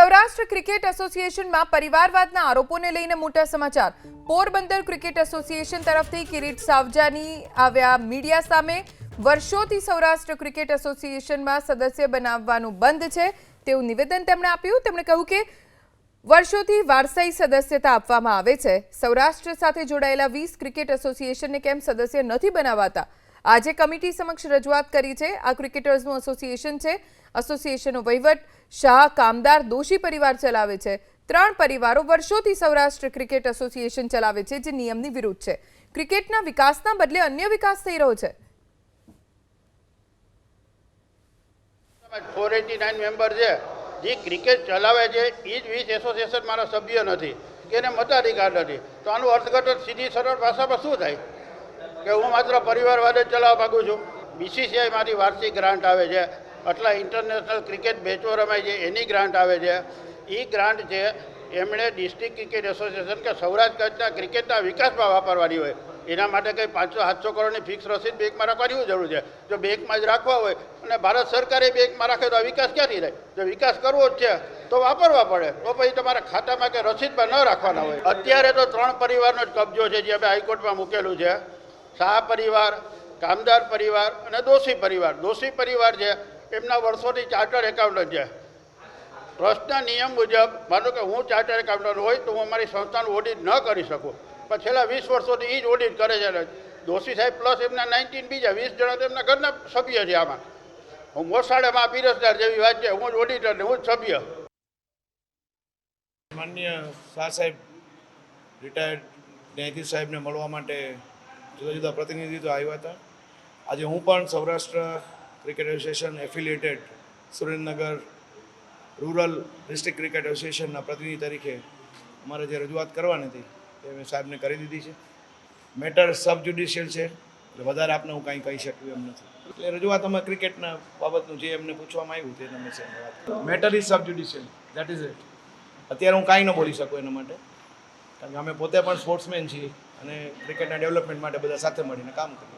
Saurashtra cricket એસોસિએશનમાં પરિવારવાદના આરોપોને લઈને મોટા સમાચાર। પોરબંદર ક્રિકેટ એસોસિએશન તરફથી કિરીટ સાવજાની આવ્યા મીડિયા સામે। વર્ષોથી સૌરાષ્ટ્ર ક્રિકેટ એસોસિએશનમાં સદસ્ય બનાવવાનું બંધ છે તેવું નિવેદન તેમણે આપ્યું। તેમણે કહ્યું કે વર્ષોથી વારસાઈ સદસ્યતા આપવામાં આવે છે। સૌરાષ્ટ્ર સાથે જોડાયેલા 20 ક્રિકેટ એસોસિએશનને કેમ સદસ્ય નથી બનાવાતા? આજે કમિટી સમક્ષ રજૂઆત કરી છે। આ ક્રિકેટર્સનું એસોસિએશન છે। એસોસિએશનનો વહીવટ શાહ કામદાર દોશી પરિવાર ચલાવે છે। 3 પરિવારો વર્ષોથી સૌરાષ્ટ્ર ક્રિકેટ એસોસિએશન ચલાવે છે જે નિયમની વિરુદ્ધ છે। ક્રિકેટના વિકાસના બદલે અન્ય વિકાસ થઈ રહ્યો છે। 489 મેમ્બર છે જે ક્રિકેટ ચલાવે છે એ જ 20 એસોસિએશન મારા સભ્ય નથી કે એને મતાધિકાર નથી તો આનું અર્થઘટન સીધી સરળ ભાષામાં શું થાય કે હું માત્ર પરિવારવાદ જ ચલાવવા માગું છું। બીસીસીઆઈ માંથી વાર્ષિક ગ્રાન્ટ આવે છે, આટલા ઇન્ટરનેશનલ ક્રિકેટ મેચો રમાય છે એની ગ્રાન્ટ આવે છે। એ ગ્રાન્ટ છે એમણે ડિસ્ટ્રિક્ટ ક્રિકેટ એસોસિએશન કે સૌરાષ્ટ્ર કચ્છના ક્રિકેટના વિકાસમાં વાપરવાની હોય। એના માટે કંઈ 500-700 કરોડની ફિક્સ રસીદ બેંકમાં રાખવાની જરૂર છે? જો બેંકમાં જ રાખવા હોય અને ભારત સરકારે બેંકમાં રાખે તો આ વિકાસ ક્યાંથી થાય? જો વિકાસ કરવો જ છે તો વાપરવા પડે, તો પછી તમારા ખાતામાં કે રસીદમાં ન રાખવાના હોય। અત્યારે તો 3 પરિવારનો જ કબજો છે જે અમે હાઈકોર્ટમાં મૂકેલું છે, શાહ પરિવાર, કામદાર પરિવાર અને દોશી પરિવાર। દોશી પરિવાર છે એમના વર્ષોથી ચાર્ટર્ડ એકાઉન્ટન્ટ છે। ટ્રસ્ટના નિયમ મુજબ માનો કે હું ચાર્ટર્ડ એકાઉન્ટન્ટ હોય તો હું અમારી સંસ્થાનું ઓડિટ ન કરી શકું, પણ છેલ્લા 20 વર્ષોથી એ જ ઓડિટ કરે છે। દોશી સાહેબ પ્લસ એમના 19 બીજા 20 જણા તો એમના ઘરના સભ્ય છે। આમાં હું મોસાળેમાં પીરસદાર જેવી વાત છે, હું જ ઓડિટર ને હું જ સભ્ય। માનનીય શાહ સાહેબ રિટાયર્ડ ન્યાયાધીશ સાહેબને મળવા માટે જુદા જુદા પ્રતિનિધિત્વ આવ્યા હતા। આજે હું પણ Saurashtra cricket association affiliated Surendranagar rural district cricket એસોસિએશનના પ્રતિનિધિ તરીકે અમારે જે રજૂઆત કરવાની હતી એ મેં સાહેબને કરી દીધી છે। મેટર સબ જ્યુડિશિયલ છે એટલે વધારે આપને હું કાંઈ કહી શકું એમ નથી। એટલે રજૂઆત અમે ક્રિકેટના બાબતનું જે એમને પૂછવામાં આવ્યું તે અમે વાત matter is sub judicial, that is it. અત્યારે હું કાંઈ ન બોલી શકું એના માટે, કારણ કે અમે પોતે પણ સ્પોર્ટ્સમેન છીએ અને ક્રિકેટના ડેવલપમેન્ટ માટે બધા સાથે મળીને કામ કરીએ।